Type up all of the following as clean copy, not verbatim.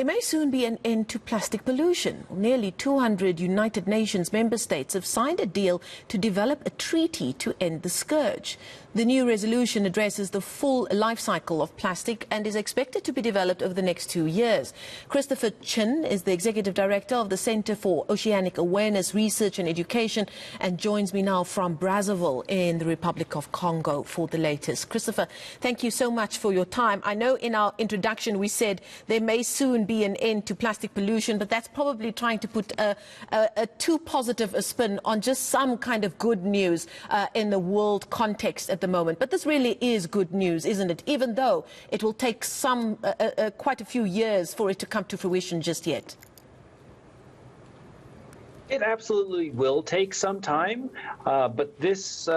There may soon be an end to plastic pollution. Nearly 200 United Nations member states have signed a deal to develop a treaty to end the scourge. The new resolution addresses the full life cycle of plastic and is expected to be developed over the next 2 years. Christopher Chin is the Executive Director of the Center for Oceanic Awareness, Research and Education and joins me now from Brazzaville in the Republic of Congo for the latest. Christopher, thank you so much for your time. I know in our introduction we said there may soon be an end to plastic pollution, but that's probably trying to put a too positive a spin on just some kind of good news in the world context at the moment. But this really is good news, isn't it? Even though it will take quite a few years for it to come to fruition just yet. It absolutely will take some time, but this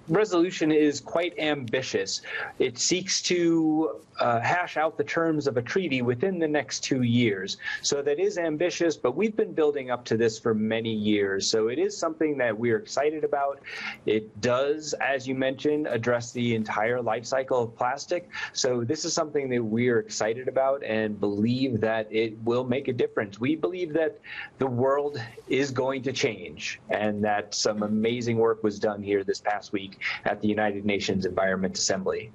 resolution is quite ambitious. It seeks to hash out the terms of a treaty within the next 2 years. So that is ambitious, but we've been building up to this for many years. So it is something that we're excited about. It does, as you mentioned, address the entire life cycle of plastic. So this is something that we're excited about and believe that it will make a difference. We believe that the world is going to change and that some amazing work was done here this past week at the United Nations Environment Assembly.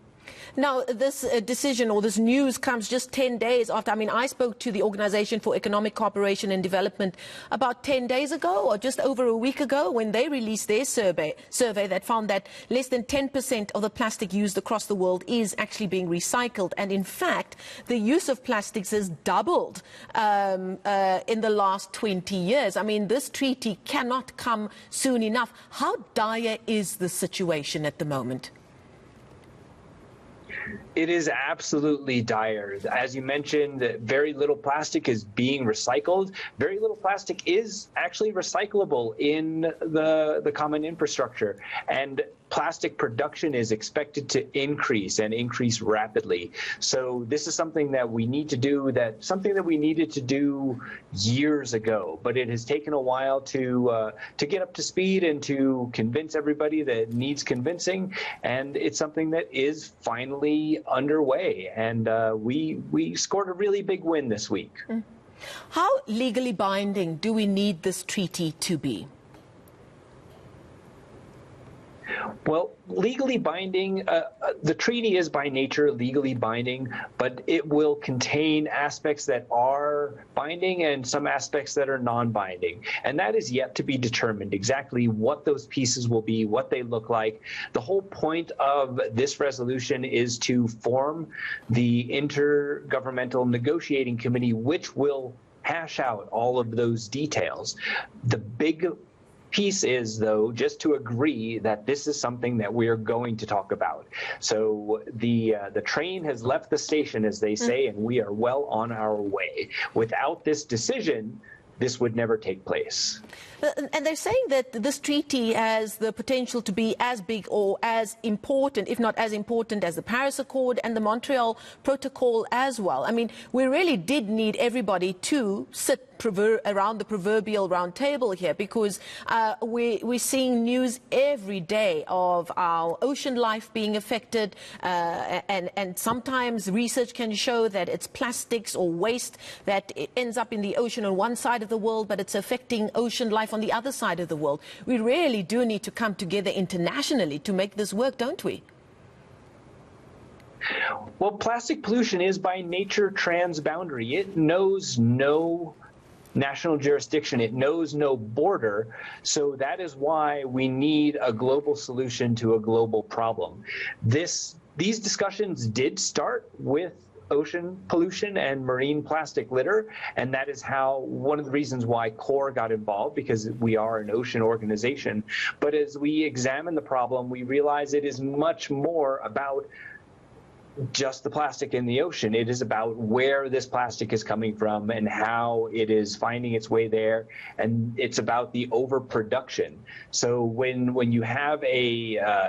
Now, this decision or this news comes just 10 days after, I spoke to the Organization for Economic Cooperation and Development about 10 days ago or just over a week ago when they released their survey that found that less than 10% of the plastic used across the world is actually being recycled. And in fact, the use of plastics has doubled in the last 20 years. This treaty cannot come soon enough. How dire is the situation at the moment? It is absolutely dire. As you mentioned, very little plastic is being recycled. Very little plastic is actually recyclable in the common infrastructure. And plastic production is expected to increase and increase rapidly. So this is something that we need to do, something that we needed to do years ago. But it has taken a while to get up to speed and to convince everybody that it needs convincing. And it's something that is finally underway. And we scored a really big win this week. How legally binding do we need this treaty to be? Well, legally binding, the treaty is by nature legally binding, but it will contain aspects that are binding and some aspects that are non-binding. And that is yet to be determined exactly what those pieces will be, what they look like. The whole point of this resolution is to form the Intergovernmental Negotiating Committee, which will hash out all of those details. The big piece is, though, just to agree that this is something that we are going to talk about. So the train has left the station, as they say, and we are well on our way. Without this decision, this would never take place. And they're saying that this treaty has the potential to be as big or as important, if not as important, as the Paris Accord and the Montreal Protocol as well. We really did need everybody to sit around the proverbial round table here, because we're seeing news every day of our ocean life being affected, and sometimes research can show that it's plastics or waste that ends up in the ocean on one side of the world, but it's affecting ocean life on the other side of the world. We really do need to come together internationally to make this work, don't we? Well, plastic pollution is by nature transboundary. It knows no national jurisdiction. It knows no border. So that is why we need a global solution to a global problem. These discussions did start with ocean pollution and marine plastic litter, and that is one of the reasons why CORE got involved, because we are an ocean organization. But as we examine the problem, we realize it is much more about just the plastic in the ocean. It is about where this plastic is coming from and how it is finding its way there, and it's about the overproduction. So when you have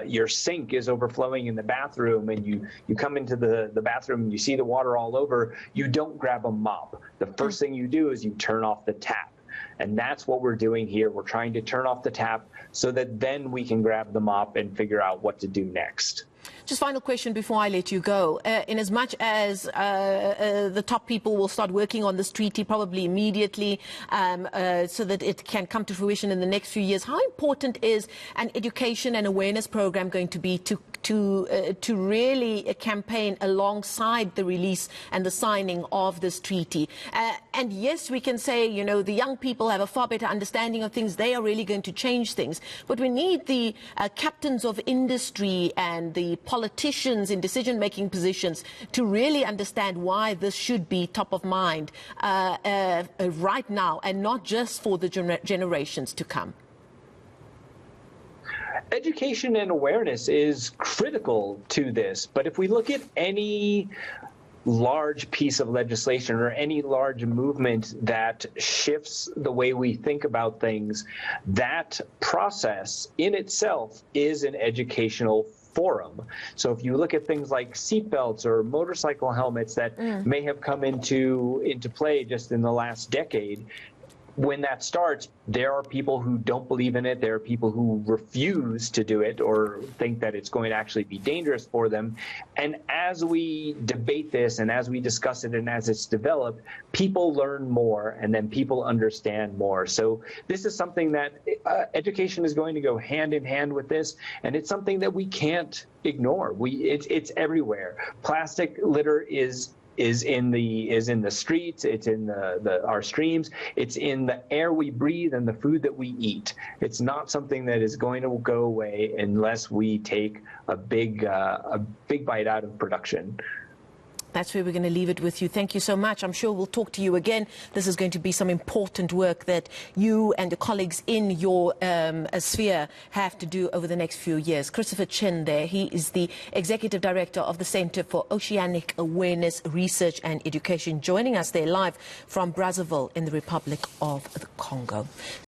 your sink is overflowing in the bathroom and you come into the bathroom and you see the water all over, you don't grab a mop. The first thing you do is you turn off the tap. And that's what we're doing here. We're trying to turn off the tap so that then we can grab the mop and figure out what to do next. Just final question before I let you go. In as much as the top people will start working on this treaty probably immediately so that it can come to fruition in the next few years, how important is an education and awareness program going to be to really campaign alongside the release and the signing of this treaty? And yes, we can say, you know, the young people have a far better understanding of things. They are really going to change things. But we need the captains of industry and the politicians in decision-making positions to really understand why this should be top of mind right now, and not just for the generations to come. Education and awareness is critical to this, but if we look at any large piece of legislation or any large movement that shifts the way we think about things, that process in itself is an educational forum. So if you look at things like seatbelts or motorcycle helmets that may have come into play just in the last decade, when that starts, there are people who don't believe in it. There are people who refuse to do it or think that it's going to actually be dangerous for them. And as we debate this and as we discuss it and as it's developed, people learn more and then people understand more. So this is something that education is going to go hand in hand with this, and it's something that we can't ignore. It's everywhere. Plastic litter is in the streets, it's in our streams, it's in the air we breathe and the food that we eat. It's not something that is going to go away unless we take a big bite out of production. That's where we're going to leave it with you. Thank you so much. I'm sure we'll talk to you again. This is going to be some important work that you and the colleagues in your sphere have to do over the next few years. Christopher Chin there, he is the Executive Director of the Center for Oceanic Awareness, Research and Education, joining us there live from Brazzaville in the Republic of the Congo.